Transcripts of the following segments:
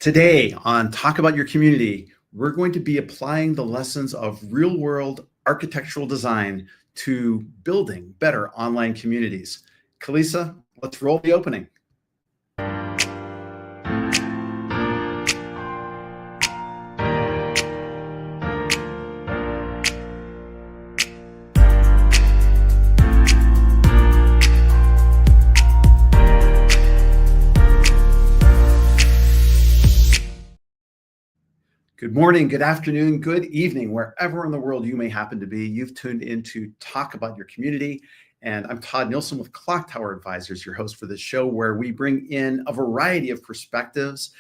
Today on Talk About Your Community, we're going to be applying the lessons of real-world architectural design to building better online communities. Kalisa, let's roll the opening. Good morning, good afternoon, good evening, wherever in the world you may happen to be. You've tuned in to Talk About Your Community, and I'm Todd Nilson with Clocktower Advisors, your host for this show, where we bring in a variety of perspectives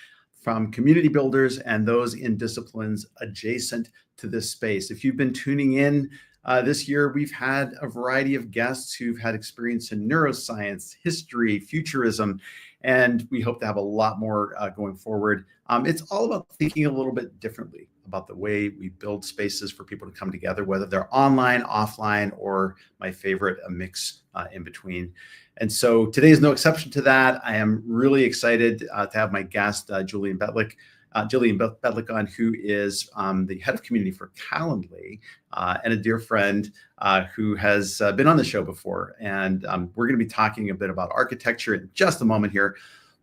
from community builders and those in disciplines adjacent to this space. If you've been tuning in this year, we've had a variety of guests who've had experience in neuroscience, history, futurism, and we hope to have a lot more going forward. It's all about thinking a little bit differently about the way we build spaces for people to come together, whether they're online, offline, or my favorite, a mix in between. And so today is no exception to that. I am really excited to have my guest, Jillian Bejtlich, on, who is the head of community for Calendly, and a dear friend who has been on the show before. And we're going to be talking a bit about architecture in just a moment here.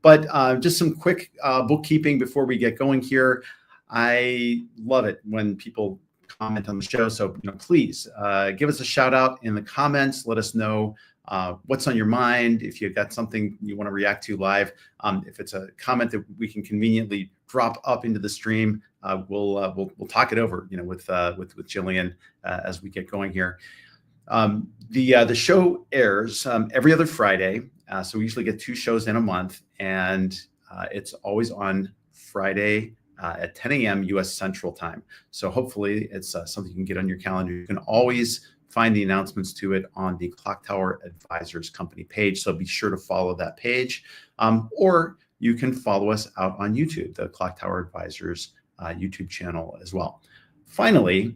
But just some quick bookkeeping before we get going here. I love it when people comment on the show. So please give us a shout out in the comments. Let us know what's on your mind. If you've got something you want to react to live, if it's a comment that we can conveniently drop up into the stream, we'll talk it over, with Jillian as we get going here. The show airs every other Friday, so we usually get 2 shows in a month, and it's always on Friday at 10 a.m. U.S. Central Time. So hopefully it's something you can get on your calendar. You can always find the announcements to it on the Clocktower Advisors company page. So be sure to follow that page, or you can follow us out on YouTube, the Clocktower Advisors YouTube channel as well. Finally,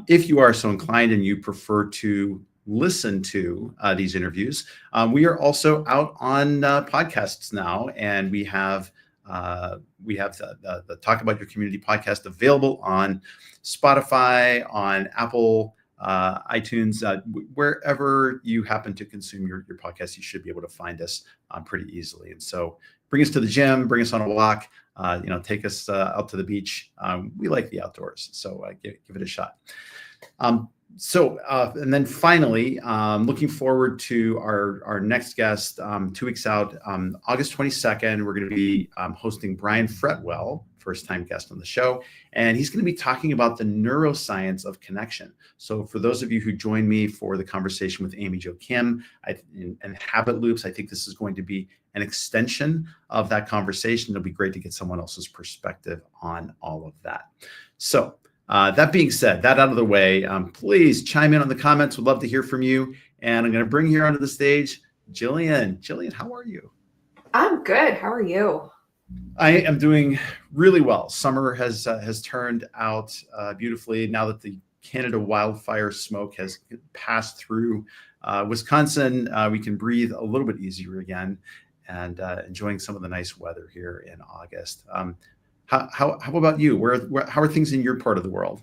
if you are so inclined and you prefer to listen to these interviews, we are also out on podcasts now, and we have the Talk About Your Community podcast available on Spotify, on Apple, iTunes, wherever you happen to consume your podcast. You should be able to find us pretty easily. And so bring us to the gym, bring us on a walk, take us out to the beach. We like the outdoors, so give it a shot. And then finally, looking forward to our next guest 2 weeks out, August 22nd. We're going to be hosting Brian Fretwell, first-time guest on the show, and he's going to be talking about the neuroscience of connection. So for those of you who joined me for the conversation with Amy Jo Kim and Habit Loops, I think this is going to be an extension of that conversation. It'll be great to get someone else's perspective on all of that. So that being said, that out of the way, please chime in on the comments. We'd love to hear from you. And I'm going to bring here onto the stage Jillian. Jillian, how are you? I'm good. How are you? I am doing really well. Summer has turned out beautifully now that the Canada wildfire smoke has passed through Wisconsin. We can breathe a little bit easier again, and enjoying some of the nice weather here in August. How about you? How are things in your part of the world?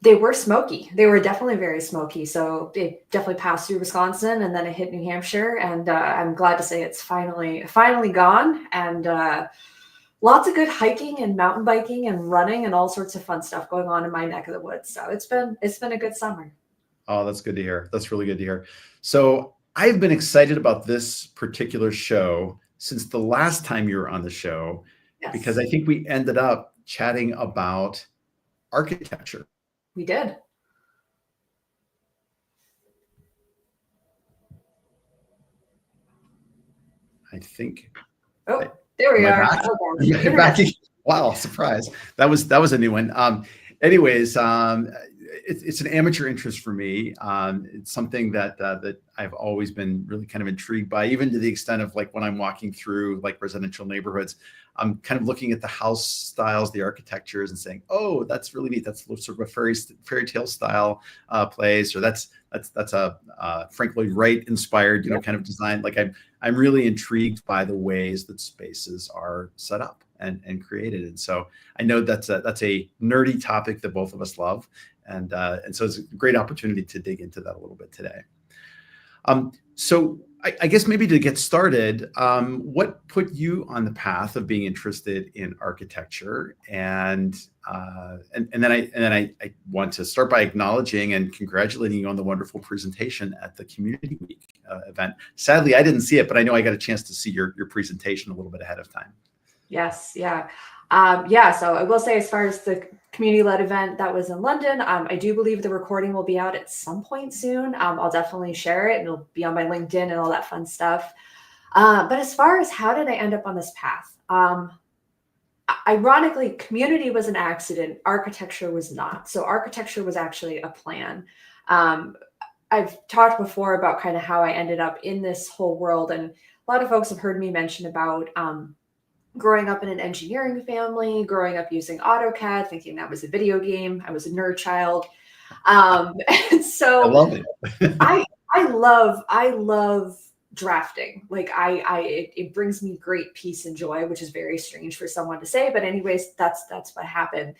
They were smoky. They were definitely very smoky. So it definitely passed through Wisconsin, and then it hit New Hampshire. And I'm glad to say it's finally gone. And lots of good hiking and mountain biking and running and all sorts of fun stuff going on in my neck of the woods. So it's been a good summer. Oh, that's good to hear. That's really good to hear. So I've been excited about this particular show since the last time you were on the show. Yes. Because I think we ended up chatting about architecture. We did. I think. Oh, there we are. You're back. Wow, surprise. That was a new one. Anyways, it's an amateur interest for me. It's something that I've always been really kind of intrigued by, even to the extent of like when I'm walking through like residential neighborhoods, I'm kind of looking at the house styles, the architectures, and saying, "Oh, that's really neat. That's sort of a fairy tale style place," or that's a Frank Lloyd Wright inspired, kind of design. Like I'm really intrigued by the ways that spaces are set up, and created. And so I know that's a nerdy topic that both of us love. And so it's a great opportunity to dig into that a little bit today. So I guess maybe to get started, what put you on the path of being interested in architecture? And then I want to start by acknowledging and congratulating you on the wonderful presentation at the Community Week event. Sadly, I didn't see it, but I know I got a chance to see your presentation a little bit ahead of time. Yes, yeah. So I will say, as far as the community-led event that was in London, I do believe the recording will be out at some point soon. I'll definitely share it, and it'll be on my LinkedIn and all that fun stuff. But as far as how did I end up on this path? Ironically, community was an accident. Architecture was not. So architecture was actually a plan. I've talked before about kind of how I ended up in this whole world, and a lot of folks have heard me mention about growing up in an engineering family, growing up using AutoCAD, thinking that was a video game. I was a nerd child. And so I love it. I love drafting. Like it brings me great peace and joy, which is very strange for someone to say, but anyways, that's what happened.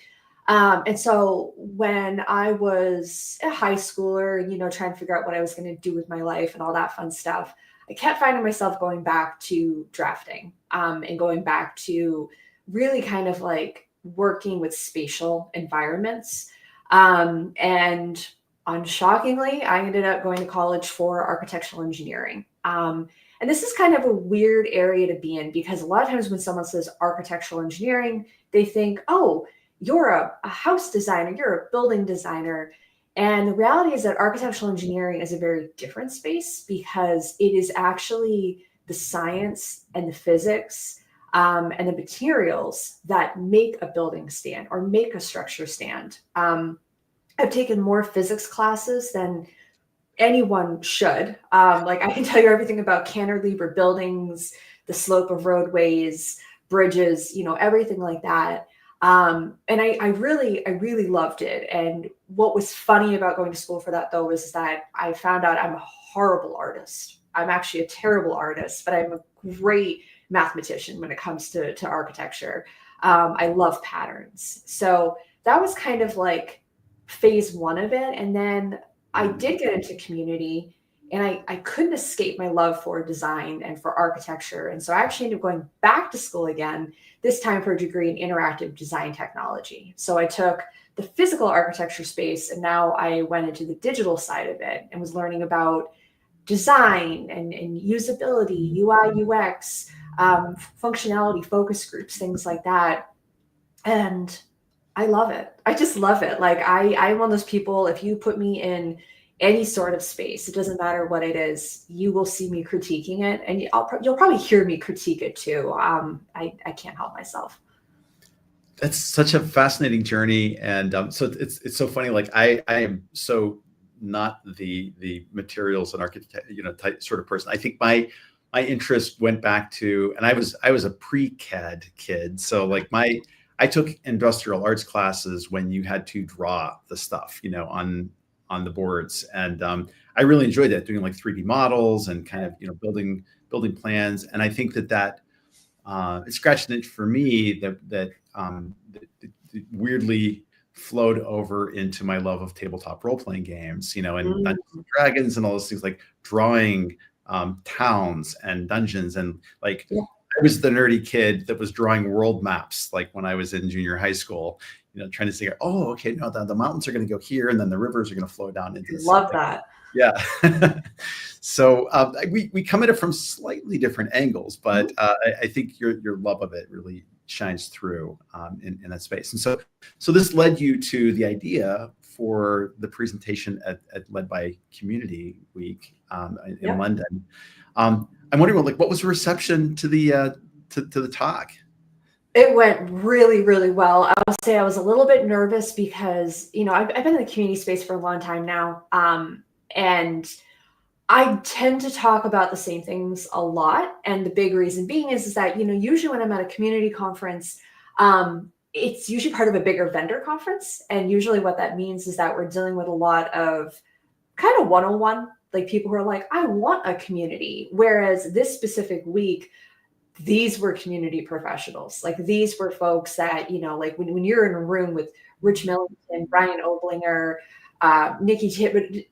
And so when I was a high schooler, trying to figure out what I was going to do with my life and all that fun stuff, I kept finding myself going back to drafting, and going back to really kind of like working with spatial environments. And unshockingly, I ended up going to college for architectural engineering. And this is kind of a weird area to be in, because a lot of times when someone says architectural engineering, they think, oh, you're a house designer, you're a building designer. And the reality is that architectural engineering is a very different space, because it is actually the science and the physics and the materials that make a building stand or make a structure stand. I've taken more physics classes than anyone should. Like I can tell you everything about cantilever buildings, the slope of roadways, bridges, everything like that. And I really loved it. And what was funny about going to school for that, though, was that I found out I'm a horrible artist. I'm actually a terrible artist, but I'm a great mathematician when it comes to architecture. I love patterns. So that was kind of like phase one of it. And then I did get into community, and I couldn't escape my love for design and for architecture. And so I actually ended up going back to school again, this time for a degree in interactive design technology. So I took the physical architecture space, and now I went into the digital side of it and was learning about design and usability, UI, UX, functionality, focus groups, things like that. And I love it. I just love it. Like I'm one of those people, if you put me in any sort of space, it doesn't matter what it is, you will see me critiquing it, and you'll probably hear me critique it too. I can't help myself. That's such a fascinating journey. And so it's so funny. Like I am so not the materials and architect, type sort of person. I think my interest went back to, and I was a pre-CAD kid. So like I took industrial arts classes when you had to draw the stuff, on the boards. And I really enjoyed that, doing like 3D models and kind of, building plans. And I think that it scratched an itch for me that weirdly flowed over into my love of tabletop role-playing games, and Dungeons and Dragons and all those things, like drawing towns and dungeons. And like, I was the nerdy kid that was drawing world maps, like when I was in junior high school, trying to figure, oh, okay, no, the mountains are going to go here, and then the rivers are going to flow down into the Love that. Yeah. So we come at it from slightly different angles, but I think your love of it really shines through in that space. And so this led you to the idea for the presentation at led by Community Week in London. I'm wondering, what was the reception to the talk? It went really, really well. I'll say I was a little bit nervous because, I've been in the community space for a long time now. And I tend to talk about the same things a lot. And the big reason being is that, usually when I'm at a community conference, it's usually part of a bigger vendor conference. And usually what that means is that we're dealing with a lot of kind of one-on-one, like people who are like, I want a community. Whereas this specific week, these were community professionals. Like these were folks that, like when you're in a room with Rich Millington, Brian Oblinger, Nikki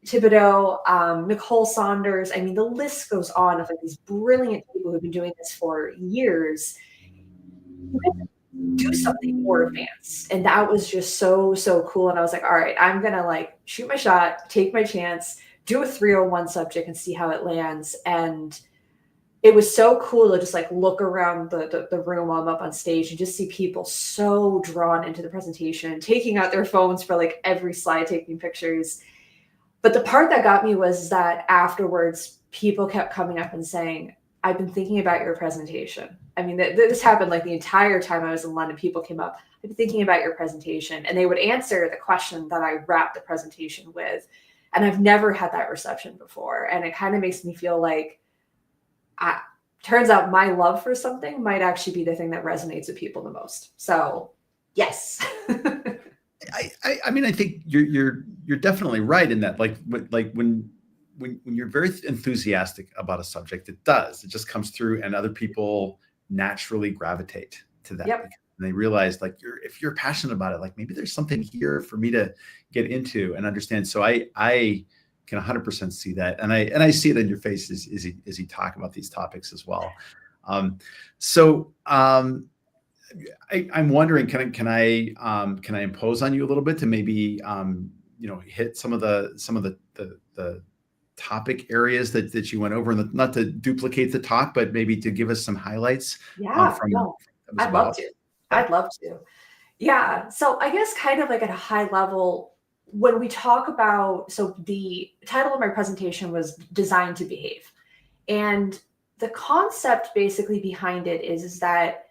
Thibodeau, Nicole Saunders. I mean, the list goes on of like these brilliant people who've been doing this for years. You get to do something more advanced. And that was just so, so cool. And I was like, all right, I'm going to like shoot my shot, take my chance, do a 301 subject and see how it lands. And it was so cool to just like look around the room while I'm up on stage and just see people so drawn into the presentation, taking out their phones for like every slide, taking pictures. But the part that got me was that afterwards, people kept coming up and saying, I've been thinking about your presentation. I mean, this happened like the entire time I was in London. People came up, I've been thinking about your presentation. And they would answer the question that I wrapped the presentation with. And I've never had that reception before. And it kind of makes me feel like, turns out my love for something might actually be the thing that resonates with people the most. So yes. I mean, I think you're definitely right in that, like when you're very enthusiastic about a subject, it just comes through, and other people naturally gravitate to that. Yep. And they realize, like, if you're passionate about it, like maybe there's something here for me to get into and understand. So I can 100% see that, and I see it in your face as you talk about these topics as well. I'm wondering, can I impose on you a little bit to maybe hit some of the topic areas that you went over, and not to duplicate the talk, but maybe to give us some highlights. Yeah, From I'd love to. I'd love to. Yeah. So I guess kind of like at a high level, when we talk about, so the title of my presentation was Designed to Behave. And the concept basically behind it is that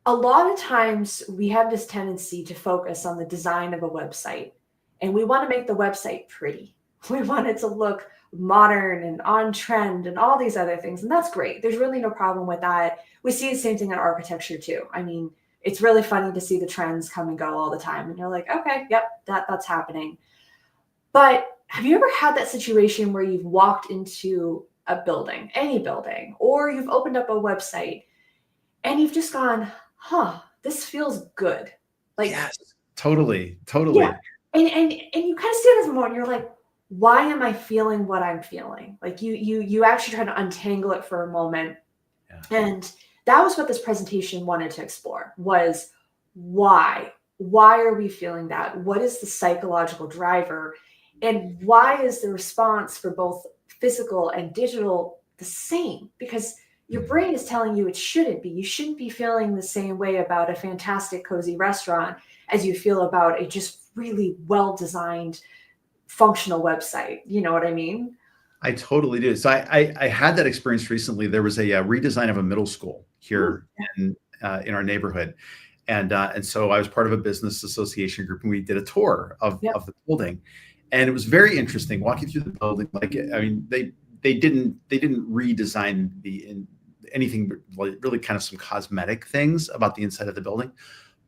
a lot of times we have this tendency to focus on the design of a website, and we want to make the website pretty. We want it to look modern and on trend and all these other things. And that's great. There's really no problem with that. We see the same thing in architecture too. I mean, it's really funny to see the trends come and go all the time. And you're like, okay, yep, that's happening. But have you ever had that situation where you've walked into a building, any building, or you've opened up a website and you've just gone, this feels good. Like, yes, totally. Yeah. And you kind of stay at this moment, you're like, why am I feeling what I'm feeling? Like you actually try to untangle it for a moment. Yeah. And that was what this presentation wanted to explore, was why are we feeling that? What is the psychological driver? And why is the response for both physical and digital the same? Because your brain is telling you it shouldn't be. You shouldn't be feeling the same way about a fantastic, cozy restaurant as you feel about a just really well-designed, functional website. You know what I mean? I totally do. So I had that experience recently. There was a redesign of a middle school here in our neighborhood. And so I was part of a business association group, and we did a tour of the building. And it was very interesting walking through the building. Like, I mean, they didn't redesign anything, really kind of some cosmetic things about the inside of the building.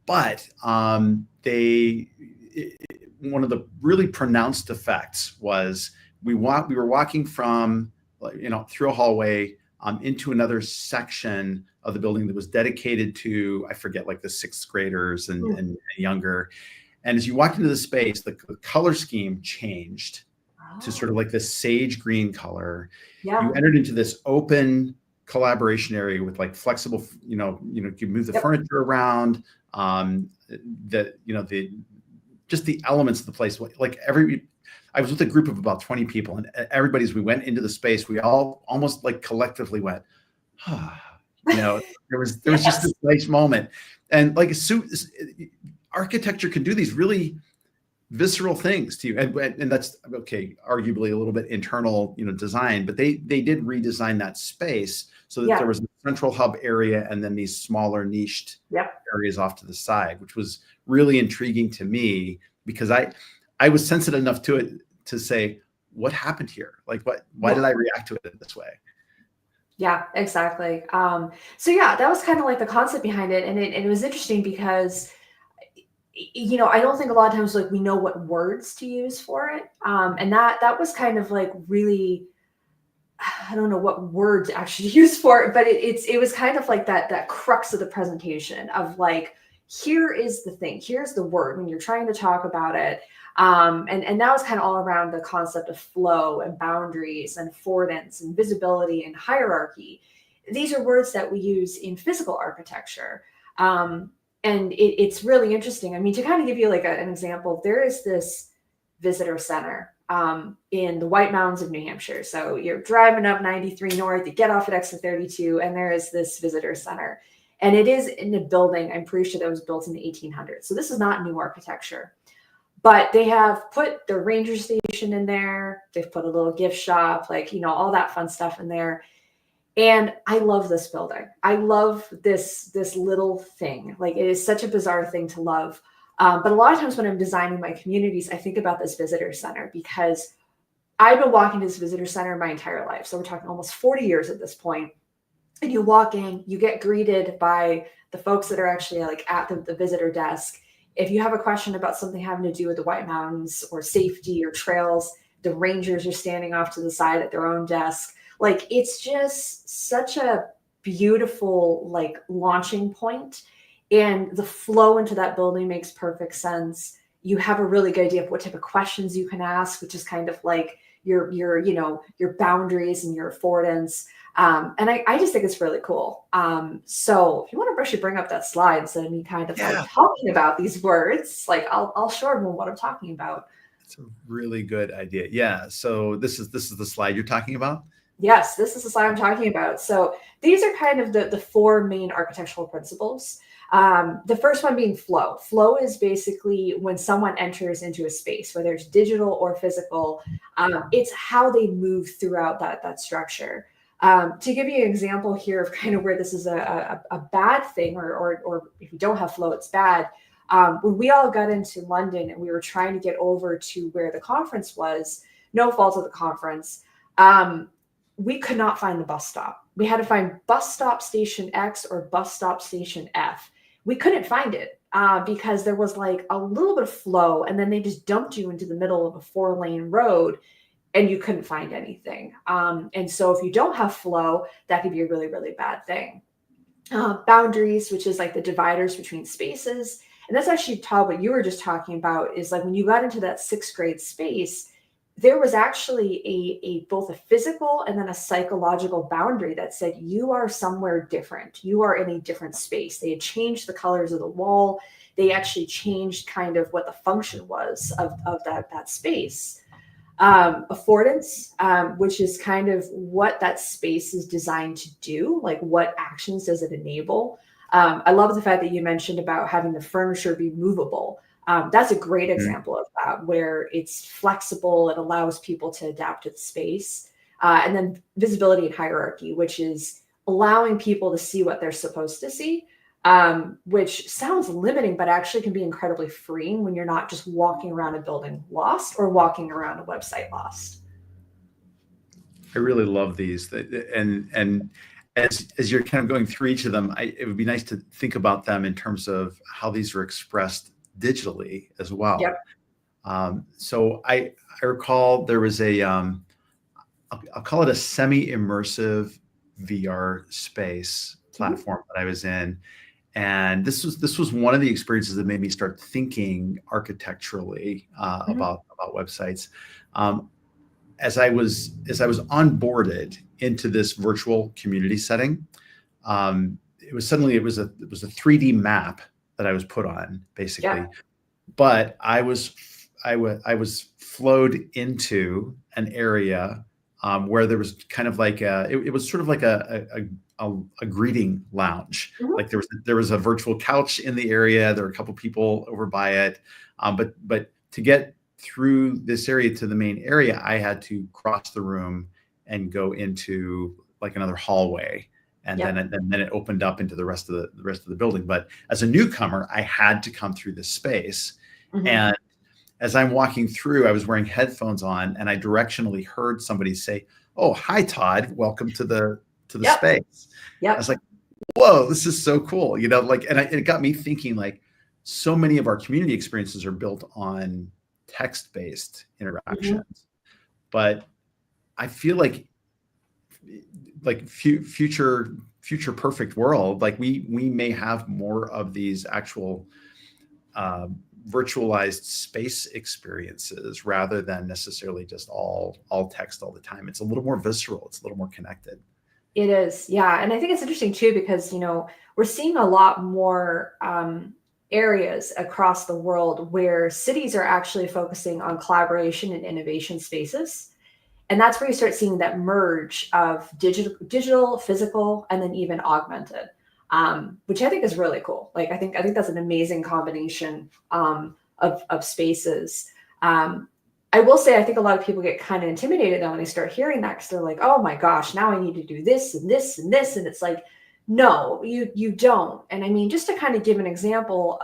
But one of the really pronounced effects was we were walking from, through a hallway into another section of the building that was dedicated to, I forget, like the sixth graders and younger. And as you walked into the space, the color scheme changed to sort of like this sage green color. Yeah. You entered into this open collaboration area with like flexible, you move the furniture around, just the elements of the place. Like I was with a group of about 20 people, and everybody, as we went into the space, we all almost like collectively went, there was just this nice moment. And like architecture can do these really visceral things to you, and that's okay, arguably a little bit internal, design, but they did redesign that space so that there was a central hub area and then these smaller niched areas off to the side, which was really intriguing to me, because I was sensitive enough to it to say, what happened here? Like, why did I react to it in this way? Yeah, exactly. So yeah, that was kind of like the concept behind it. And it was interesting because, I don't think a lot of times like we know what words to use for it. And that was kind of like really, I don't know what word to actually use for it, but it was kind of like that crux of the presentation of like, here is the thing, here's the word when you're trying to talk about it. And that was kind of all around the concept of flow and boundaries and affordance and visibility and hierarchy. These are words that we use in physical architecture. And it's really interesting. I mean, to kind of give you like an example, there is this visitor center in the White Mountains of New Hampshire. So you're driving up 93 North, you get off at exit 32, and there is this visitor center. And it is in a building, I'm pretty sure that was built in the 1800s. So this is not new architecture. But they have put the ranger station in there. They've put a little gift shop, like, all that fun stuff in there. And I love this building. I love this little thing. Like, it is such a bizarre thing to love. But a lot of times when I'm designing my communities, I think about this visitor center because I've been walking to this visitor center my entire life. So we're talking almost 40 years at this point. And you walk in, you get greeted by the folks that are actually like at the visitor desk. If you have a question about something having to do with the White Mountains or safety or trails, the rangers are standing off to the side at their own desk. Like, it's just such a beautiful like launching point. And the flow into that building makes perfect sense. You have a really good idea of what type of questions you can ask, which is kind of like your boundaries and your affordance. And I just think it's really cool. So if you want to brush, bring up that slide, so me kind of like talking about these words, like I'll show everyone what I'm talking about. It's a really good idea. Yeah. So this is the slide you're talking about? Yes, this is the slide I'm talking about. So these are kind of the four main architectural principles. The first one being flow. Flow is basically when someone enters into a space, whether it's digital or physical, it's how they move throughout that structure. To give you an example here of kind of where this is a bad thing, or if you don't have flow, it's bad. When we all got into London and we were trying to get over to where the conference was, no fault of the conference, we could not find the bus stop. We had to find bus stop station X or bus stop station F. We couldn't find it because there was like a little bit of flow, and then they just dumped you into the middle of a 4-lane road and you couldn't find anything. And so if you don't have flow, that could be a really, really bad thing. Boundaries, which is like the dividers between spaces. And that's actually, Todd, what you were just talking about is like when you got into that 6th grade space, there was actually a both a physical and then a psychological boundary that said you are somewhere different. You are in a different space. They had changed the colors of the wall. They actually changed kind of what the function was of that space. Affordance, which is kind of what that space is designed to do. Like, what actions does it enable? I love the fact that you mentioned about having the furniture be movable. That's a great example of that, where it's flexible. It allows people to adapt to the space. And then visibility and hierarchy, which is allowing people to see what they're supposed to see, which sounds limiting, but actually can be incredibly freeing when you're not just walking around a building lost or walking around a website lost. I really love these. And as you're kind of going through each of them, it would be nice to think about them in terms of how these are expressed digitally as well. Yep. So I recall there was I'll call it a semi-immersive VR space platform that I was in. And this was one of the experiences that made me start thinking architecturally about websites. As I was onboarded into this virtual community setting, it was a 3D map that I was put on, basically. Yeah. But I was flowed into an area where there was kind of like it was sort of like a greeting lounge. Like there was a virtual couch in the area. There were a couple people over by it, but to get through this area to the main area, I had to cross the room and go into like another hallway. And then it opened up into the rest of the building. But as a newcomer, I had to come through this space. And as I'm walking through, I was wearing headphones on, and I directionally heard somebody say, "Oh, hi, Todd. Welcome to the space." I was like, "Whoa, this is so cool!" It got me thinking. Like, so many of our community experiences are built on text-based interactions, but I feel like like future perfect world, like we may have more of these actual virtualized space experiences rather than necessarily just all text all the time. It's a little more visceral. It's a little more connected. It is, yeah. And I think it's interesting too, because, we're seeing a lot more areas across the world where cities are actually focusing on collaboration and innovation spaces. And that's where you start seeing that merge of digital, physical, and then even augmented, which I think is really cool. Like, I think that's an amazing combination of spaces. I will say, I think a lot of people get kind of intimidated though when they start hearing that, because they're like, oh my gosh, now I need to do this and this and this. And it's like, no, you don't. And I mean, just to kind of give an example,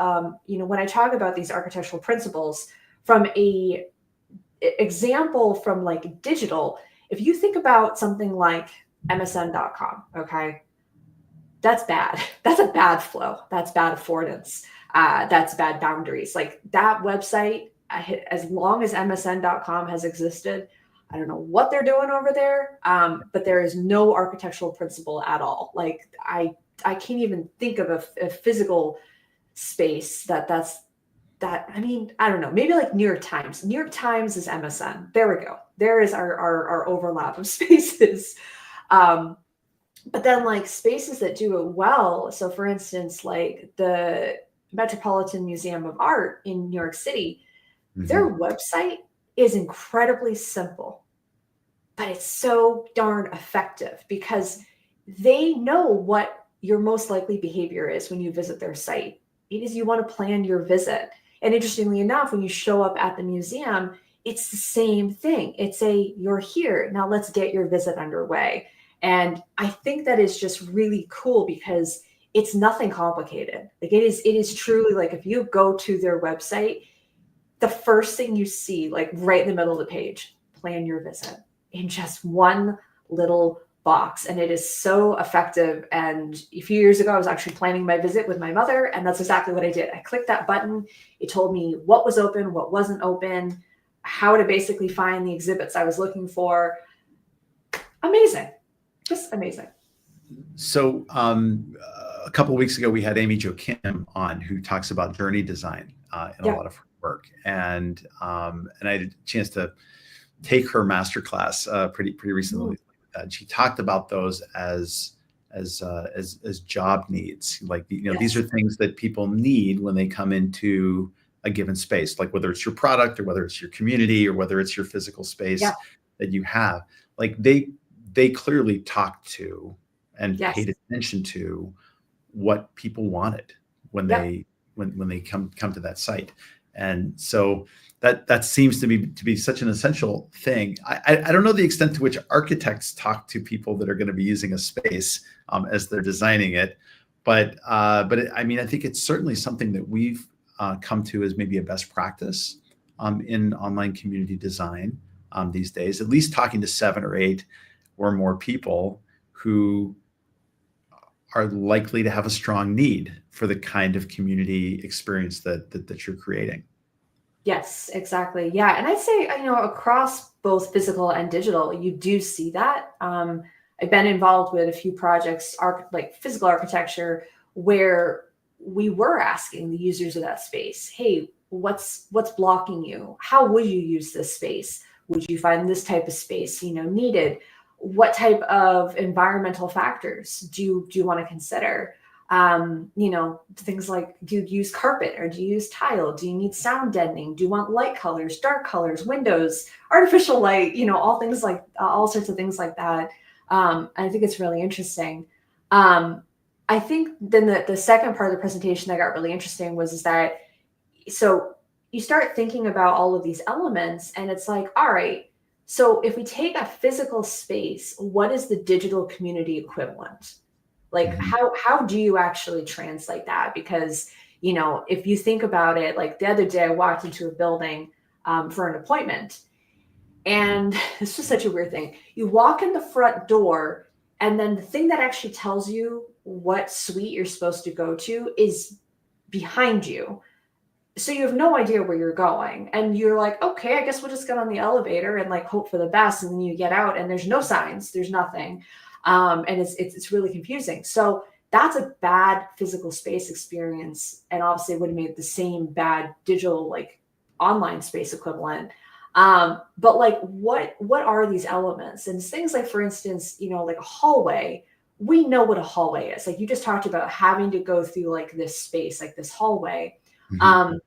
when I talk about these architectural principles from a example from like digital, if you think about something like msn.com, okay, that's bad. That's a bad flow. That's bad affordance. That's bad boundaries. Like that website, as long as msn.com has existed, I don't know what they're doing over there, but there is no architectural principle at all. Like I can't even think of a physical space that's I mean, I don't know, maybe like New York Times. New York Times is MSN. There we go. There is our overlap of spaces. But then like spaces that do it well. So for instance, like the Metropolitan Museum of Art in New York City, their website is incredibly simple, but it's so darn effective because they know what your most likely behavior is when you visit their site. It is you want to plan your visit. And interestingly enough, when you show up at the museum, it's the same thing. It's you're here. Now let's get your visit underway. And I think that is just really cool because it's nothing complicated. Like it is truly like if you go to their website, the first thing you see, like right in the middle of the page, plan your visit in just one little box. And it is so effective. And a few years ago, I was actually planning my visit with my mother. And that's exactly what I did. I clicked that button. It told me what was open, what wasn't open, how to basically find the exhibits I was looking for. Amazing. Just amazing. So a couple of weeks ago, we had Amy Jo Kim on, who talks about journey design in a lot of her work. And I had a chance to take her masterclass pretty recently. And she talked about those as job needs. Like, these are things that people need when they come into a given space, like whether it's your product or whether it's your community or whether it's your physical space that you have. Like they clearly talked to and paid attention to what people wanted when they come to that site. And so that seems to be such an essential thing. I don't know the extent to which architects talk to people that are going to be using a space as they're designing it, but I mean, I think it's certainly something that we've come to as maybe a best practice in online community design these days. At least talking to 7 or 8 or more people who are likely to have a strong need for the kind of community experience that you're creating. Yes, exactly. Yeah. And I'd say, across both physical and digital, you do see that. I've been involved with a few projects, like physical architecture, where we were asking the users of that space, hey, what's blocking you? How would you use this space? Would you find this type of space, needed? What type of environmental factors do you want to consider? Things like, do you use carpet or do you use tile? Do you need sound deadening? Do you want light colors, dark colors, windows, artificial light, all things like all sorts of things like that. I think it's really interesting. I think then the second part of the presentation that got really interesting is that, so you start thinking about all of these elements and it's like, all right, so if we take a physical space, what is the digital community equivalent? Like how do you actually translate that? Because, if you think about it, like the other day I walked into a building for an appointment, and it's just such a weird thing. You walk in the front door and then the thing that actually tells you what suite you're supposed to go to is behind you. so you have no idea where you're going, and you're like, okay, I guess we'll just get on the elevator and like hope for the best. And then you get out and there's no signs, there's nothing. And it's really confusing. So that's a bad physical space experience. And obviously it would have made the same bad digital, like online space equivalent. But like, what are these elements? And things like, for instance, like a hallway, we know what a hallway is. Like you just talked about having to go through like this space, like this hallway. Mhm.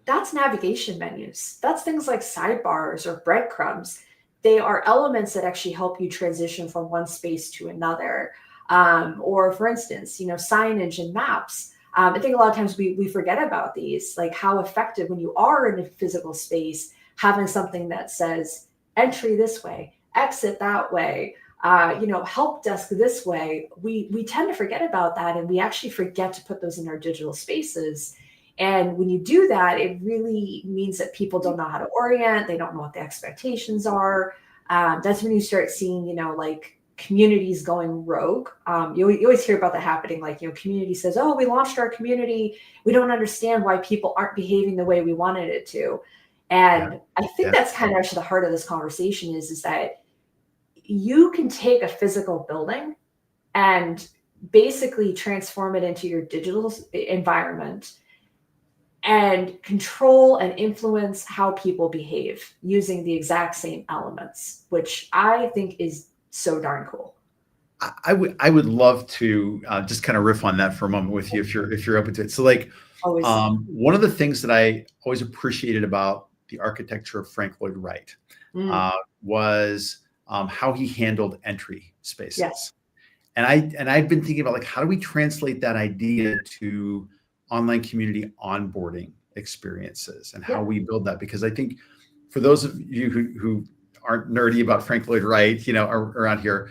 That's navigation menus. That's things like sidebars or breadcrumbs. They are elements that actually help you transition from one space to another. Or for instance, signage and maps. I think a lot of times we forget about these, like how effective when you are in a physical space, having something that says entry this way, exit that way, help desk this way. We tend to forget about that, and we actually forget to put those in our digital spaces. And when you do that, it really means that people don't know how to orient. They don't know what the expectations are. That's when you start seeing, like communities going rogue. You always hear about that happening. Like, community says, oh, we launched our community. We don't understand why people aren't behaving the way we wanted it to. Yeah. And I think Yeah. that's kind of actually the heart of this conversation is that you can take a physical building and basically transform it into your digital environment and control and influence how people behave using the exact same elements, which I think is so darn cool. I would love to just kind of riff on that for a moment with you if you're open to it. So like Always. one of the things that I always appreciated about the architecture of Frank Lloyd Wright Mm, uh, was how he handled entry yes. spaces. And I've been thinking about like how do we translate that idea to online community onboarding experiences and how Yep. we build that, because I think for those of you who aren't nerdy about Frank Lloyd Wright, around here,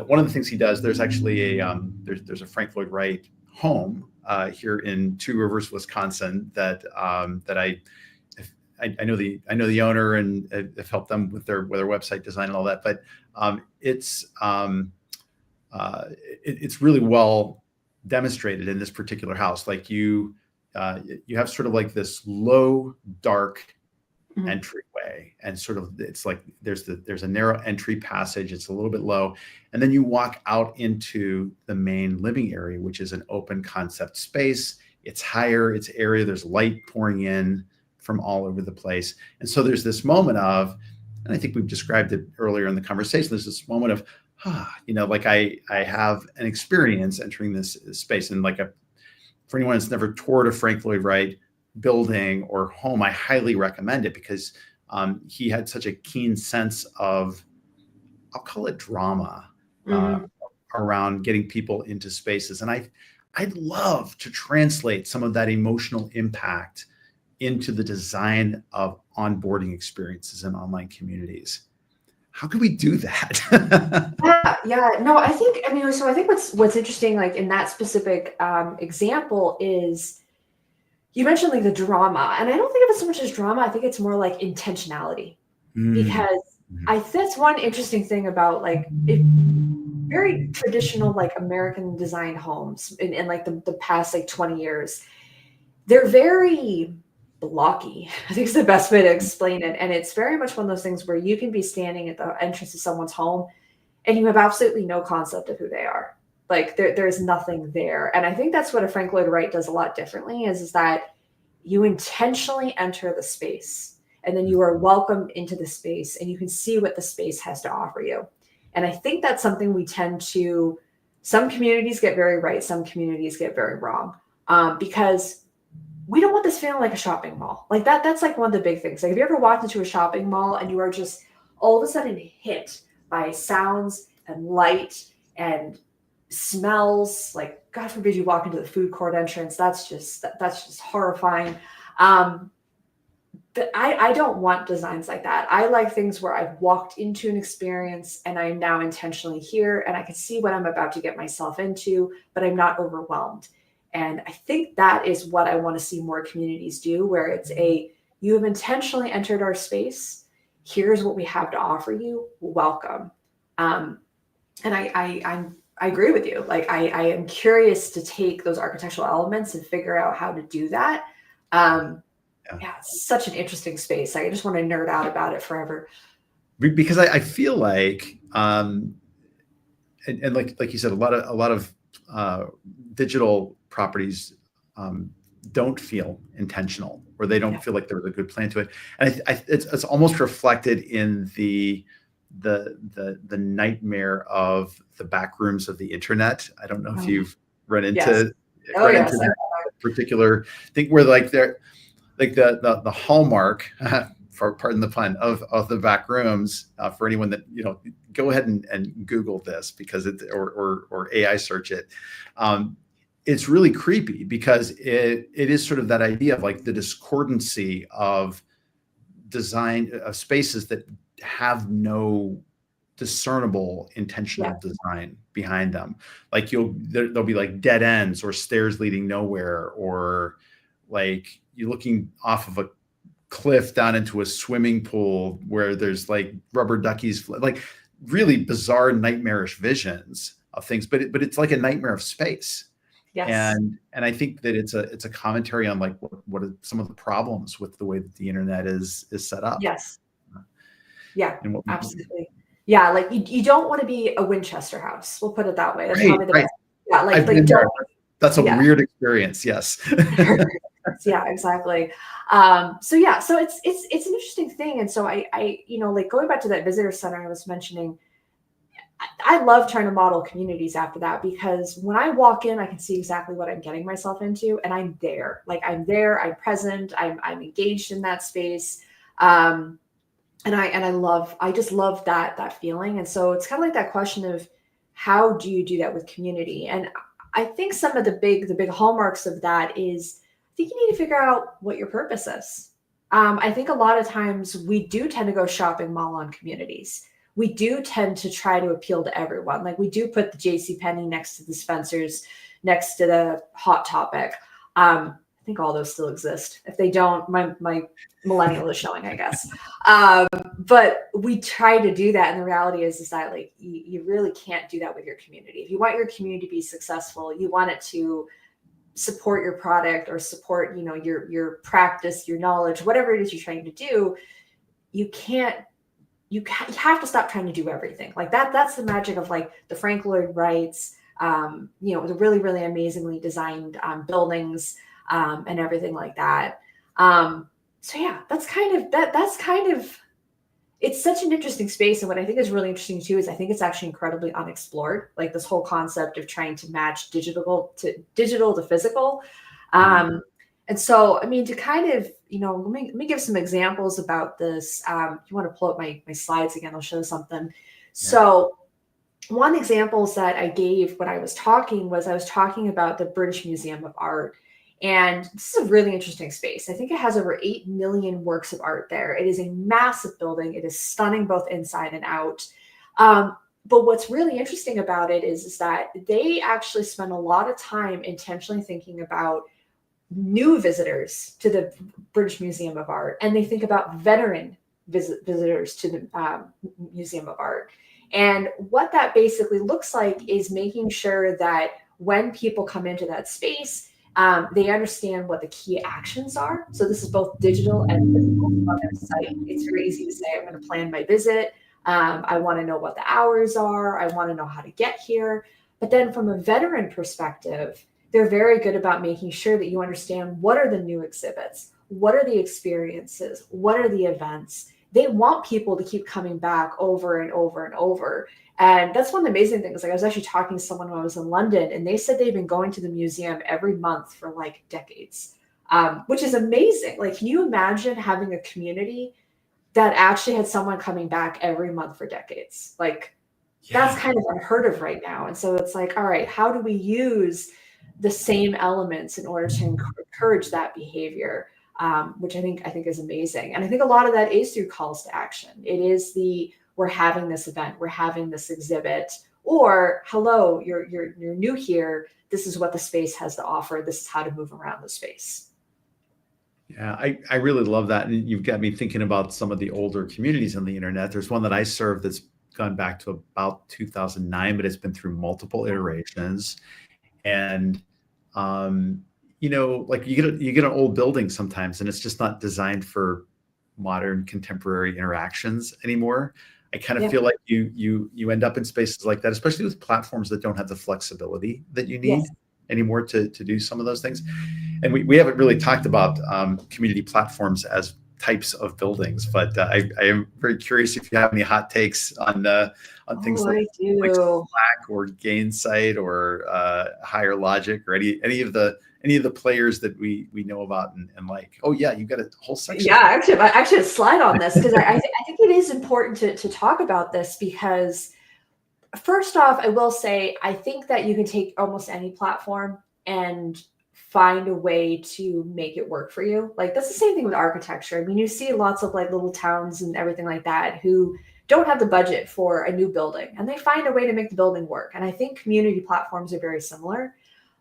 one of the things he does, there's actually there's a Frank Lloyd Wright home here in Two Rivers, Wisconsin, that I know the owner and have helped them with their website design and all that. But it's really well demonstrated in this particular house. Like you have sort of like this low dark Mhm. entryway, and sort of it's like there's a narrow entry passage. It's a little bit low, and then you walk out into the main living area, which is an open concept space. It's higher, it's area. There's light pouring in from all over the place, and so there's this moment of, and I think we've described it earlier in the conversation. There's this moment of, like I have an experience entering this space, and for anyone that's never toured a Frank Lloyd Wright building or home, I highly recommend it because he had such a keen sense of, I'll call it drama, uh, Mhm. around getting people into spaces. And I'd love to translate some of that emotional impact into the design of onboarding experiences in online communities. How can we do that? Yeah, yeah. No, so I think what's interesting, like in that specific example, is you mentioned like the drama, and I don't think of it so much as drama. I think it's more like intentionality, Mm, because that's one interesting thing about like very traditional like American design homes in like the past like 20 years. They're very blocky. I think is the best way to explain it. And it's very much one of those things where you can be standing at the entrance of someone's home and you have absolutely no concept of who they are. Like there's nothing there. And I think that's what a Frank Lloyd Wright does a lot differently is that you intentionally enter the space and then you are welcomed into the space and you can see what the space has to offer you. And I think that's something we tend to, some communities get very right, some communities get very wrong, because we don't want this feeling like a shopping mall. Like that's like one of the big things. Like, have you ever walked into a shopping mall and you are just all of a sudden hit by sounds and light and smells? Like, God forbid you walk into the food court entrance. That's just horrifying. Um, but I don't want designs like that. I like things where I've walked into an experience and I'm now intentionally here and I can see what I'm about to get myself into, but I'm not overwhelmed. And I think that is what I want to see more communities do, where you have intentionally entered our space. Here's what we have to offer you. Welcome. Um, and I agree with you. Like I am curious to take those architectural elements and figure out how to do that. Um, Yeah. yeah, it's such an interesting space. I just want to nerd out about it forever. Because I feel like, and like you said, a lot of digital properties don't feel intentional, or they don't feel like there was a good plan to it. And it's almost reflected in the nightmare of the back rooms of the internet. I don't know if you've run Yes. into Oh, yes. that particular thing where like they're like the hallmark for, pardon the pun, of the back rooms, for anyone that, go ahead and Google this, because or AI search it. It's really creepy because it is sort of that idea of like the discordancy of design of spaces that have no discernible intentional design behind them. Like there'll be like dead ends or stairs leading nowhere, or like you're looking off of a cliff down into a swimming pool where there's like rubber duckies, like really bizarre, nightmarish visions of things. But it's like a nightmare of space. Yes. And I think that it's a commentary on like what are some of the problems with the way that the internet is set up. Yes. Yeah, and absolutely. Yeah, like you don't want to be a Winchester house. We'll put it that way. That's probably the best. Yeah, like that's a weird experience. Yes. Yeah, exactly. So it's an interesting thing. And so I like going back to that visitor center I was mentioning, I love trying to model communities after that, because when I walk in, I can see exactly what I'm getting myself into, and I'm there. Like I'm there, I'm present, I'm engaged in that space. And I just love that feeling. And so it's kind of like that question of how do you do that with community? And I think some of the big hallmarks of that is, I think you need to figure out what your purpose is. I think a lot of times we do tend to go shopping mall on communities. We do tend to try to appeal to everyone. Like we do put the JCPenney next to the Spencer's, next to the Hot Topic. I think all those still exist. If they don't, my millennial is showing, I guess. But we try to do that. And the reality is that like, you really can't do that with your community. If you want your community to be successful, you want it to support your product or support, your practice, your knowledge, whatever it is you're trying to do. You have to stop trying to do everything like that. That's the magic of like the Frank Lloyd Wrights, the really, really amazingly designed buildings and everything like that. So yeah, that's kind of, it's such an interesting space. And what I think is really interesting too, is I think it's actually incredibly unexplored. Like this whole concept of trying to match digital to physical. And so, I mean, to kind of, let me give some examples about this. If you want to pull up my slides again, I'll show something. Yeah. So one examples that I gave when I was talking about the British Museum of Art. And this is a really interesting space. I think it has over 8 million works of art there. It is a massive building. It is stunning both inside and out. But what's really interesting about it is that they actually spend a lot of time intentionally thinking about new visitors to the British Museum of Art. And they think about veteran visitors to the Museum of Art. And what that basically looks like is making sure that when people come into that space, they understand what the key actions are. So this is both digital and physical on their site. It's very easy to say, I'm going to plan my visit. I want to know what the hours are. I want to know how to get here. But then from a veteran perspective, they're very good about making sure that you understand what are the new exhibits, what are the experiences, what are the events. They want people to keep coming back over and over and over. And that's one of the amazing things. Like I was actually talking to someone when I was in London, and they said they've been going to the museum every month for like decades, which is amazing. Like, can you imagine having a community that actually had someone coming back every month for decades? Like, that's kind of unheard of right now. And so it's like, all right, how do we use the same elements in order to encourage that behavior? Which I think is amazing. And I think a lot of that is through calls to action. It is we're having this event, we're having this exhibit, or hello, you're new here. This is what the space has to offer. This is how to move around the space. Yeah, I really love that. And you've got me thinking about some of the older communities on the internet. There's one that I serve that's gone back to about 2009, but it's been through multiple iterations. And like you get an old building sometimes and it's just not designed for modern contemporary interactions anymore. I kind of feel like you end up in spaces like that, especially with platforms that don't have the flexibility that you need Yes. anymore to do some of those things. And we haven't really talked about community platforms as types of buildings, but I am very curious if you have any hot takes on things I like do. Slack or Gainsight or Higher Logic or any of the players that we know about and like. Oh yeah, you've got a whole section. Yeah, actually a slide on this because I think it is important to talk about this because first off, I will say I think that you can take almost any platform and find a way to make it work for you. Like that's the same thing with architecture. I mean, you see lots of like little towns and everything like that who don't have the budget for a new building and they find a way to make the building work. And I think community platforms are very similar.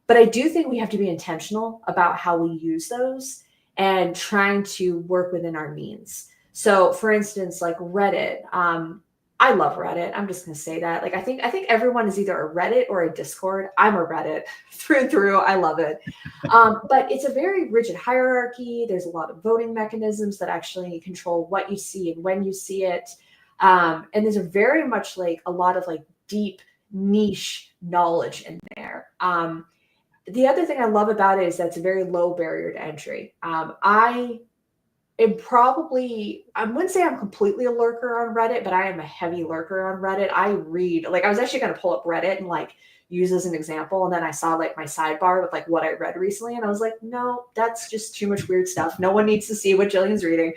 But I do think we have to be intentional about how we use those and trying to work within our means. So, for instance, like Reddit, I love Reddit. I'm just going to say that. Like, I think everyone is either a Reddit or a Discord. I'm a Reddit through and through. I love it, but it's a very rigid hierarchy. There's a lot of voting mechanisms that actually control what you see and when you see it, and there's a very much like a lot of like deep niche knowledge in there. The other thing I love about it is that it's a very low barrier to entry. I wouldn't say I'm completely a lurker on Reddit, but I am a heavy lurker on Reddit. I read, like, I was actually going to pull up Reddit and like use as an example. And then I saw like my sidebar with like what I read recently. And I was like, no, that's just too much weird stuff. No one needs to see what Jillian's reading.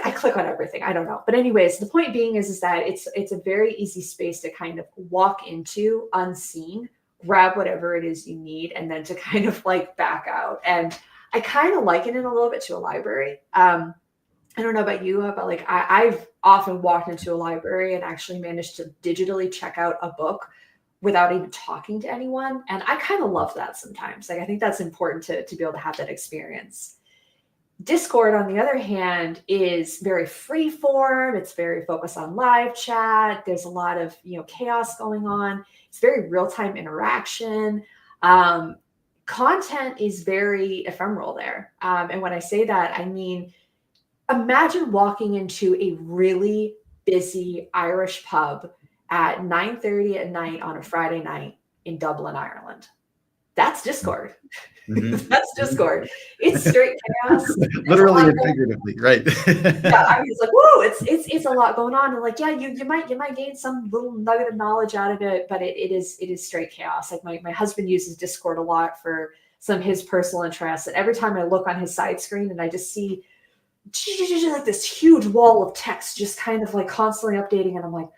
I click on everything. I don't know. But anyways, the point being is that it's a very easy space to kind of walk into unseen, grab whatever it is you need, and then to kind of like back out. And I kind of liken it a little bit to a library. I don't know about you, but like I've often walked into a library and actually managed to digitally check out a book without even talking to anyone. And I kind of love that sometimes. Like I think that's important to be able to have that experience. Discord, on the other hand, is very free form. It's very focused on live chat. There's a lot of chaos going on. It's very real time interaction. Content is very ephemeral there. And when I say that, I mean, imagine walking into a really busy Irish pub at 9:30 at night on a Friday night in Dublin, Ireland. That's Discord. Mm-hmm. That's Discord. It's straight chaos. Literally and figuratively, right? Yeah, I was like, whoa, it's a lot going on. And like, yeah, you might gain some little nugget of knowledge out of it, but it is straight chaos. Like my husband uses Discord a lot for some of his personal interests. And every time I look on his side screen and I just see like this huge wall of text just kind of like constantly updating, and I'm like,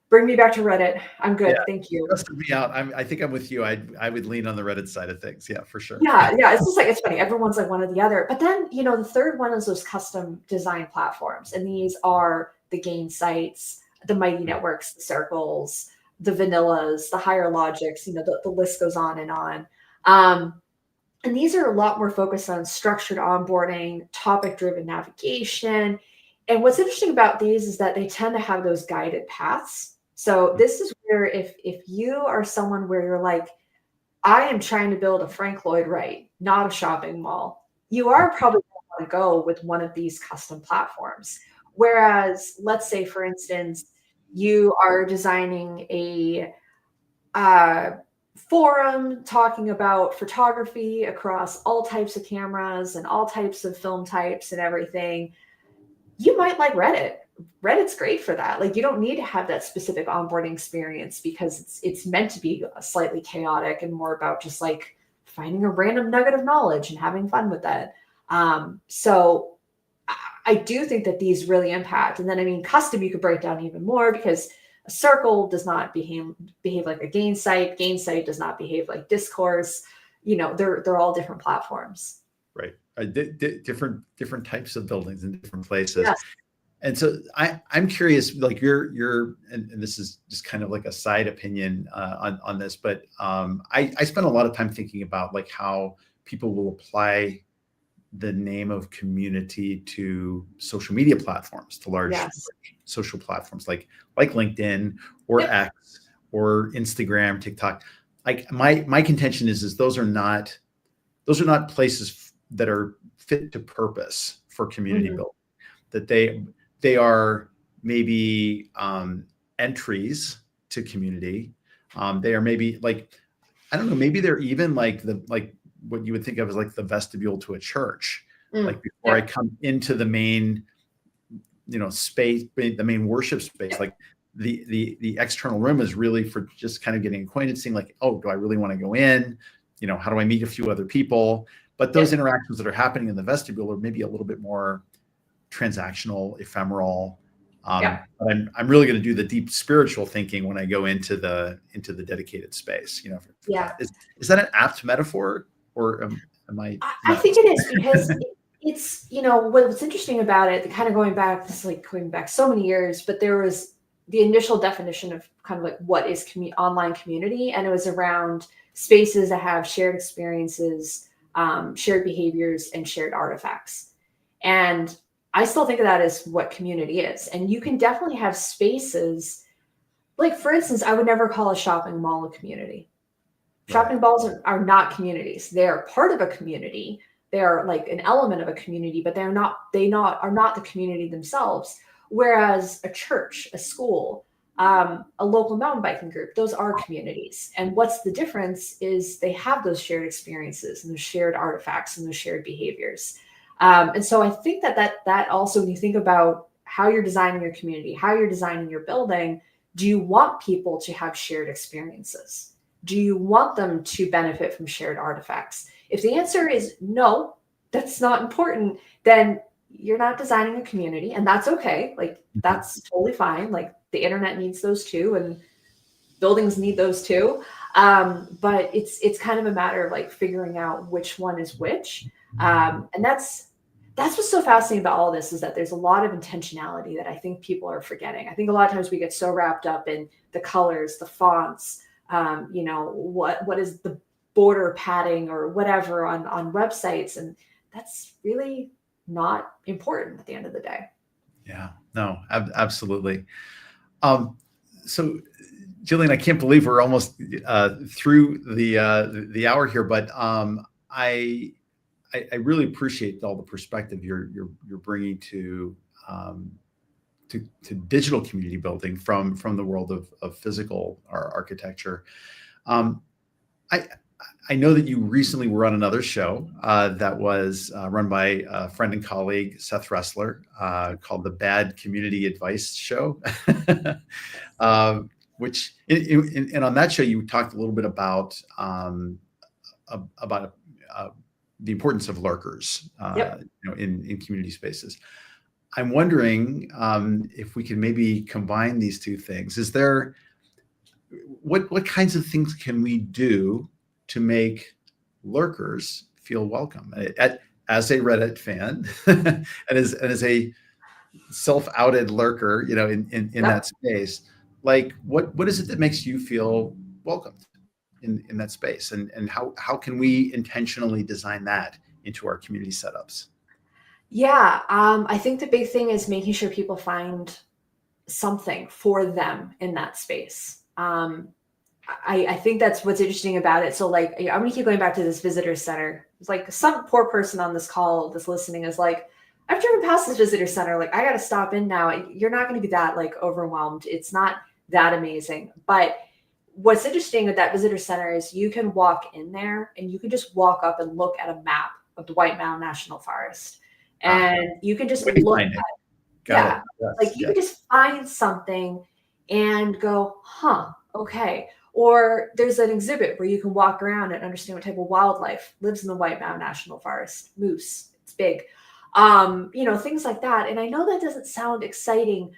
bring me back to Reddit. I'm good. Yeah, thank you. Me out. I think I'm with you. I would lean on the Reddit side of things. Yeah, for sure. Yeah. It's just like, it's funny. Everyone's like one or the other. But then, the third one is those custom design platforms. And these are the Gainsights, the Mighty Networks, the Circles, the Vanillas, the Higher Logics, the list goes on and on. And these are a lot more focused on structured onboarding, topic-driven navigation. And what's interesting about these is that they tend to have those guided paths. So this is where if you are someone where you're like, I am trying to build a Frank Lloyd Wright, not a shopping mall, you are probably going to go with one of these custom platforms. Whereas, let's say, for instance, you are designing a forum talking about photography across all types of cameras and all types of film types and everything. You might like Reddit. Reddit's great for that. Like you don't need to have that specific onboarding experience because it's meant to be slightly chaotic and more about just like finding a random nugget of knowledge and having fun with that. So I do think that these really impact. And then, I mean, custom, you could break down even more because a circle does not behave like a Gainsight. Gainsight does not behave like Discourse. They're all different platforms. Right. Different types of buildings in different places. Yes. And so I'm curious, like you're and this is just kind of like a side opinion on this, but I spend a lot of time thinking about like how people will apply the name of community to social media platforms, to large social platforms like LinkedIn or X or Instagram, TikTok. like my contention is those are not places that are fit to purpose for community building. That they are maybe entries to community. They are maybe like, I don't know, maybe they're even like what you would think of as like the vestibule to a church. Like before I come into the main, space, the main worship space, like the external room is really for just kind of getting acquainted, seeing like, oh, do I really want to go in? How do I meet a few other people? But those interactions that are happening in the vestibule are maybe a little bit more transactional, ephemeral. But I'm really going to do the deep spiritual thinking when I go into the dedicated space. Is that an apt metaphor, or am I? I think it is, because it's what's interesting about it. Kind of going back, this is like going back so many years, but there was the initial definition of kind of like what is online community, and it was around spaces that have shared experiences, shared behaviors, and shared artifacts. And I still think of that as what community is. And you can definitely have spaces, like, for instance, I would never call a shopping mall a community. Shopping malls are not communities. They are part of a community. They are like an element of a community, but are not the community themselves. Whereas a church, a school, a local mountain biking group, those are communities. And what's the difference is they have those shared experiences and those shared artifacts and those shared behaviors. And so I think that also, when you think about how you're designing your community, how you're designing your building, do you want people to have shared experiences? Do you want them to benefit from shared artifacts? If the answer is no, that's not important, then you're not designing a community, and that's okay. Like, that's totally fine. Like, the internet needs those too, and buildings need those too. But it's kind of a matter of like figuring out which one is which. And that's what's so fascinating about all this, is that there's a lot of intentionality that I think people are forgetting. I think a lot of times we get so wrapped up in the colors, the fonts, what is the border padding or whatever on websites, and that's really not important at the end of the day. Yeah, no, absolutely. So, Jillian, I can't believe we're almost through the hour here, but I really appreciate all the perspective you're bringing to digital community building from the world of physical architecture. I know that you recently were on another show that was run by a friend and colleague, Seth Ressler, called the Bad Community Advice Show, which and on that show you talked a little bit about the importance of lurkers, in community spaces. I'm wondering if we can maybe combine these two things. Is there what kinds of things can we do to make lurkers feel welcome? As a Reddit fan and as a self-outed lurker, in that space, like what is it that makes you feel welcomed in that space, and how can we intentionally design that into our community setups? Yeah, I think the big thing is making sure people find something for them in that space. I think that's what's interesting about it. So, like, I'm going to keep going back to this visitor center. It's like some poor person on this call that's listening is like, I've driven past this visitor center. Like, I got to stop in now. You're not going to be that like overwhelmed. It's not that amazing. But what's interesting with that visitor center is you can walk in there and you can just walk up and look at a map of the White Mountain National Forest. And you can just look at it. Yes, like you can just find something and go, huh, okay. Or there's an exhibit where you can walk around and understand what type of wildlife lives in the White Mountain National Forest. Moose, it's big. Things like that. And I know that doesn't sound exciting,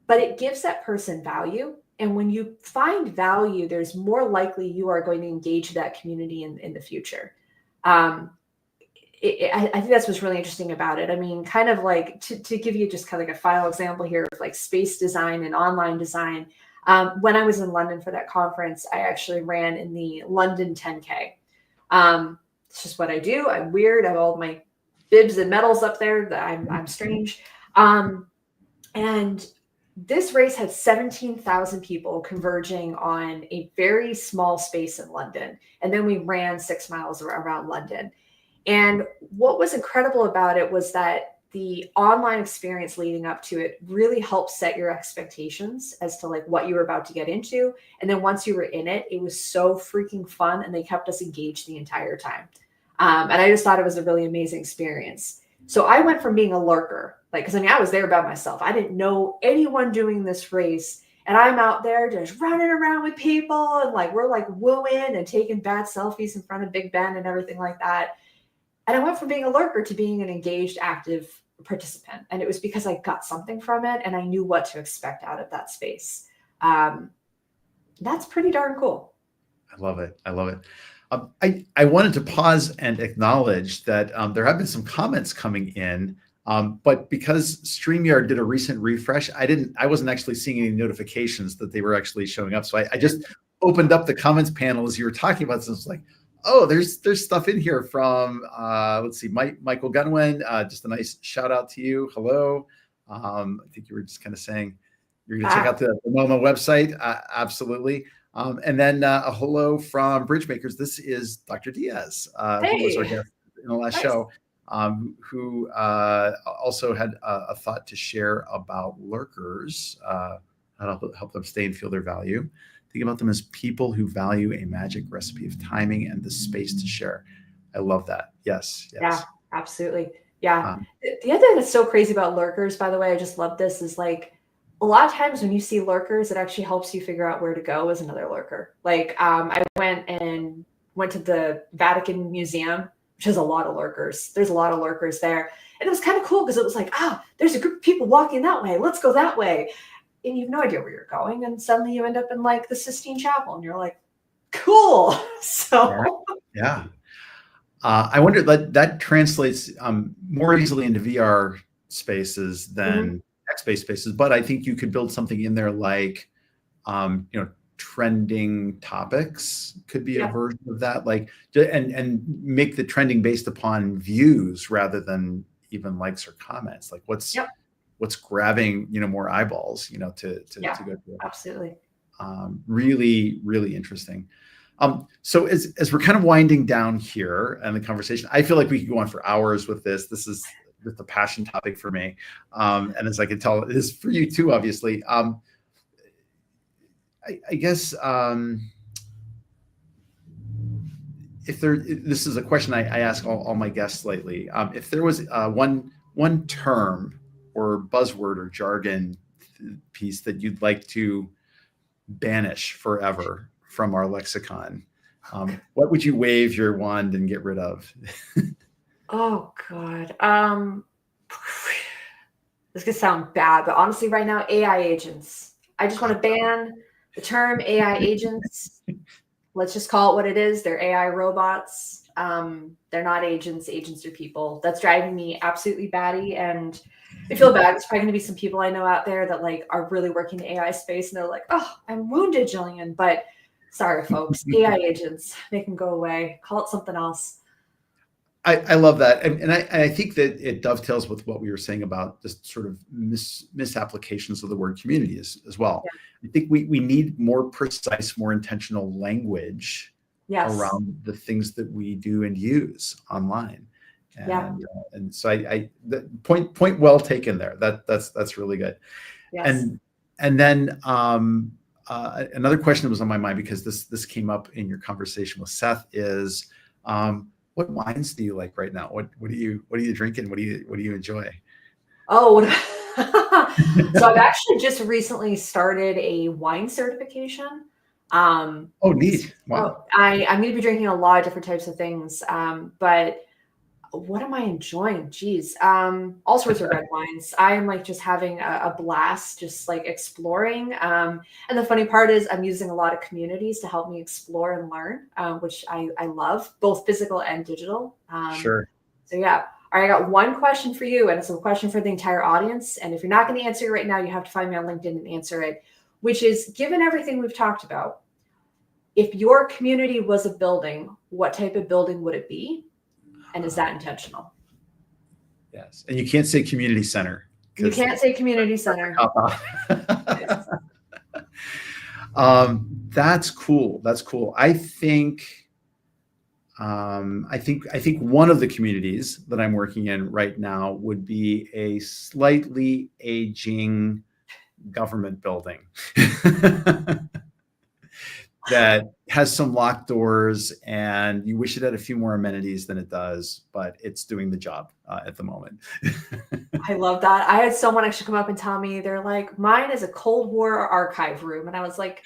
but it gives that person value. And when you find value, there's more likely you are going to engage that community in the future. I think that's what's really interesting about it. I mean, kind of like to give you just kind of like a final example here of like space design and online design. When I was in London for that conference, I actually ran in the London 10K. It's just what I do. I'm weird. I have all my bibs and medals up there. I'm strange. And This race had 17,000 people converging on a very small space in London. And then we ran 6 miles around London. And what was incredible about it was that the online experience leading up to it really helped set your expectations as to like what you were about to get into. And then once you were in it, it was so freaking fun and they kept us engaged the entire time. And I just thought it was a really amazing experience. So I went from being a lurker, like, because I mean, I was there by myself. I didn't know anyone doing this race. And I'm out there just running around with people. And like, we're like wooing and taking bad selfies in front of Big Ben and everything like that. And I went from being a lurker to being an engaged, active participant. And it was because I got something from it and I knew what to expect out of that space. That's pretty darn cool. I love it. I love it. I wanted to pause and acknowledge that there have been some comments coming in, but because StreamYard did a recent refresh, I wasn't actually seeing any notifications that they were actually showing up. So I just opened up the comments panel as you were talking about this. And I was like, oh, there's stuff in here from, let's see, Michael Gunwin, just a nice shout out to you. Hello. I think you were just kind of saying you're going to check out the MoMA website. Absolutely. And then a hello from Bridgemakers. This is Dr. Diaz, who was our guest in the last show, who also had a thought to share about lurkers, how to help them stay and feel their value. Think about them as people who value a magic recipe of timing and the space to share. I love that. Yes. Yeah, absolutely. Yeah. The other thing that's so crazy about lurkers, by the way, I just love this, is like, a lot of times when you see lurkers, it actually helps you figure out where to go as another lurker. Like I went to the Vatican Museum, which has a lot of lurkers. There's a lot of lurkers there. And it was kind of cool because it was like, there's a group of people walking that way. Let's go that way. And you have no idea where you're going. And suddenly you end up in like the Sistine Chapel and you're like, cool. So yeah. I wonder that translates more easily into VR spaces than text-based spaces, but I think you could build something in there like, trending topics could be a version of that, like, and make the trending based upon views rather than even likes or comments. Like what's grabbing, more eyeballs, to go through. Absolutely. Really, really interesting. So as we're kind of winding down here in the conversation, I feel like we could go on for hours with this. This is just a passion topic for me. And as I can tell, it is for you too, obviously. I guess this is a question I ask all my guests lately. If there was one term or buzzword or jargon piece that you'd like to banish forever from our lexicon, what would you wave your wand and get rid of? Oh God. This could sound bad, but honestly right now, AI agents. I just want to ban the term AI agents. Let's just call it what it is. They're AI robots. They're not agents. Agents are people. That's driving me absolutely batty. And I feel bad. There's probably going to be some people I know out there that like are really working the AI space and they're like, oh, I'm wounded, Jillian. But sorry, folks, AI agents, make them go away. Call it something else. I love that. And I think that it dovetails with what we were saying about just sort of misapplications of the word community as well. Yeah. I think we need more precise, more intentional language around the things that we do and use online. And, and so the point well taken there. That's really good. Yes. And then another question that was on my mind, because this came up in your conversation with Seth, is what wines do you like right now? What are you drinking? What do you enjoy? Oh, so I've actually just recently started a wine certification. Oh, neat! Wow. I'm going to be drinking a lot of different types of things, but what am I enjoying? Geez, all sorts of red wines. I am like just having a blast, just like exploring. And the funny part is I'm using a lot of communities to help me explore and learn, which I love, both physical and digital. Sure. So yeah. All right, I got one question for you, and it's a question for the entire audience. And if you're not going to answer it right now, you have to find me on LinkedIn and answer it, which is, given everything we've talked about, if your community was a building, what type of building would it be? And is that intentional? Yes. And you can't say community center. You can't say community center. That's cool. That's cool. I think one of the communities that I'm working in right now would be a slightly aging government building that has some locked doors, and you wish it had a few more amenities than it does, but it's doing the job at the moment. I love that. I had someone actually come up and tell me, they're like, mine is a Cold War archive room. And I was like,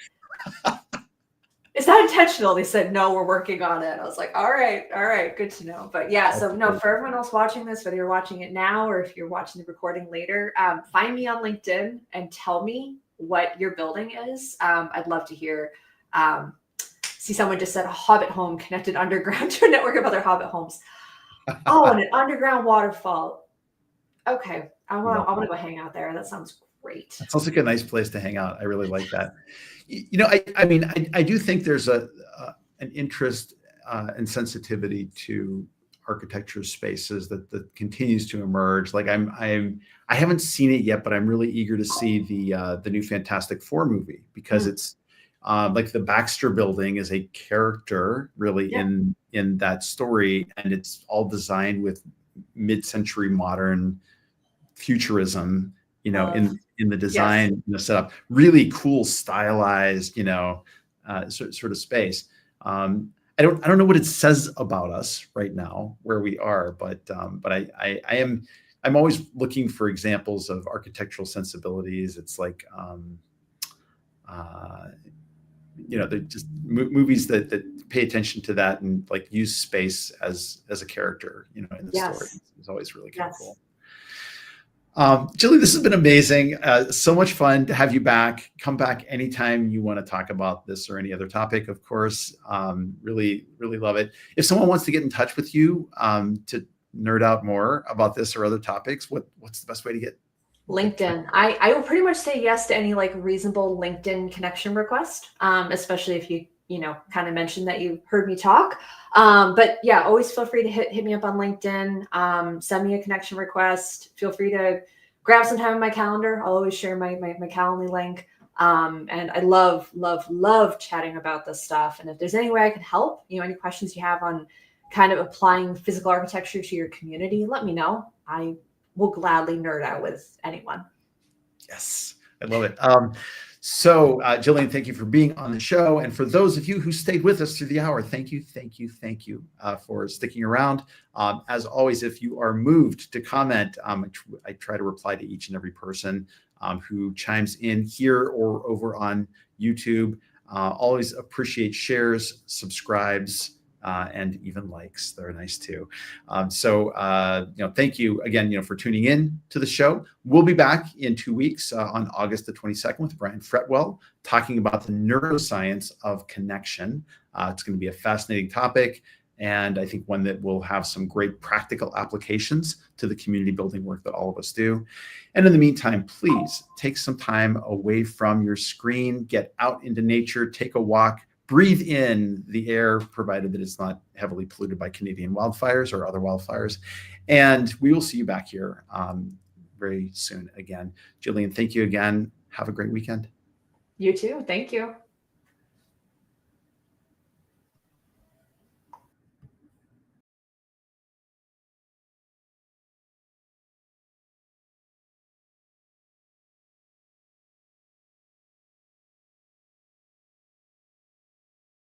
is that intentional? They said, no, we're working on it. I was like, all right, good to know. But yeah, so no, for everyone else watching this, whether you're watching it now or if you're watching the recording later, find me on LinkedIn and tell me what your building is. I'd love to hear. See, someone just said a Hobbit home connected underground to a network of other Hobbit homes. Oh, and an underground waterfall. Okay, I want to go hang out there. That sounds great. That sounds like a nice place to hang out. I really like that. I do think there's an interest and sensitivity to architecture spaces that continues to emerge. Like I haven't seen it yet, but I'm really eager to see the new Fantastic Four movie, because it's like the Baxter Building is a character really in that story, and it's all designed with mid-century modern futurism, in the design, setup. Really cool, stylized, sort of space. I don't know what it says about us right now where we are, but I'm always looking for examples of architectural sensibilities. It's like they're just movies that pay attention to that and like use space as a character, in the story. It's always really kind of cool. Jillian, this has been amazing. So much fun to have you back. Come back anytime you want to talk about this or any other topic, of course. Really, really love it. If someone wants to get in touch with you to nerd out more about this or other topics, what's the best way to get? LinkedIn. I will pretty much say yes to any like reasonable LinkedIn connection request, especially if you kind of mentioned that you heard me talk. But yeah, always feel free to hit me up on LinkedIn, send me a connection request. Feel free to grab some time in my calendar. I'll always share my Calendly link. And I love chatting about this stuff. And if there's any way I can help, any questions you have on kind of applying physical architecture to your community, let me know. I will gladly nerd out with anyone. Yes, I love it. So Jillian, thank you for being on the show. And for those of you who stayed with us through the hour, thank you for sticking around. As always, if you are moved to comment, I try to reply to each and every person who chimes in here or over on YouTube. Always appreciate shares, subscribes, and even likes. They're nice too. Thank you again, for tuning in to the show. We'll be back in 2 weeks on August the 22nd with Brian Fretwell, talking about the neuroscience of connection. It's going to be a fascinating topic, and I think one that will have some great practical applications to the community building work that all of us do. And in the meantime, please take some time away from your screen, get out into nature, take a walk, breathe in the air, provided that it's not heavily polluted by Canadian wildfires or other wildfires. And we will see you back here very soon again. Jillian, thank you again. Have a great weekend. You too. Thank you.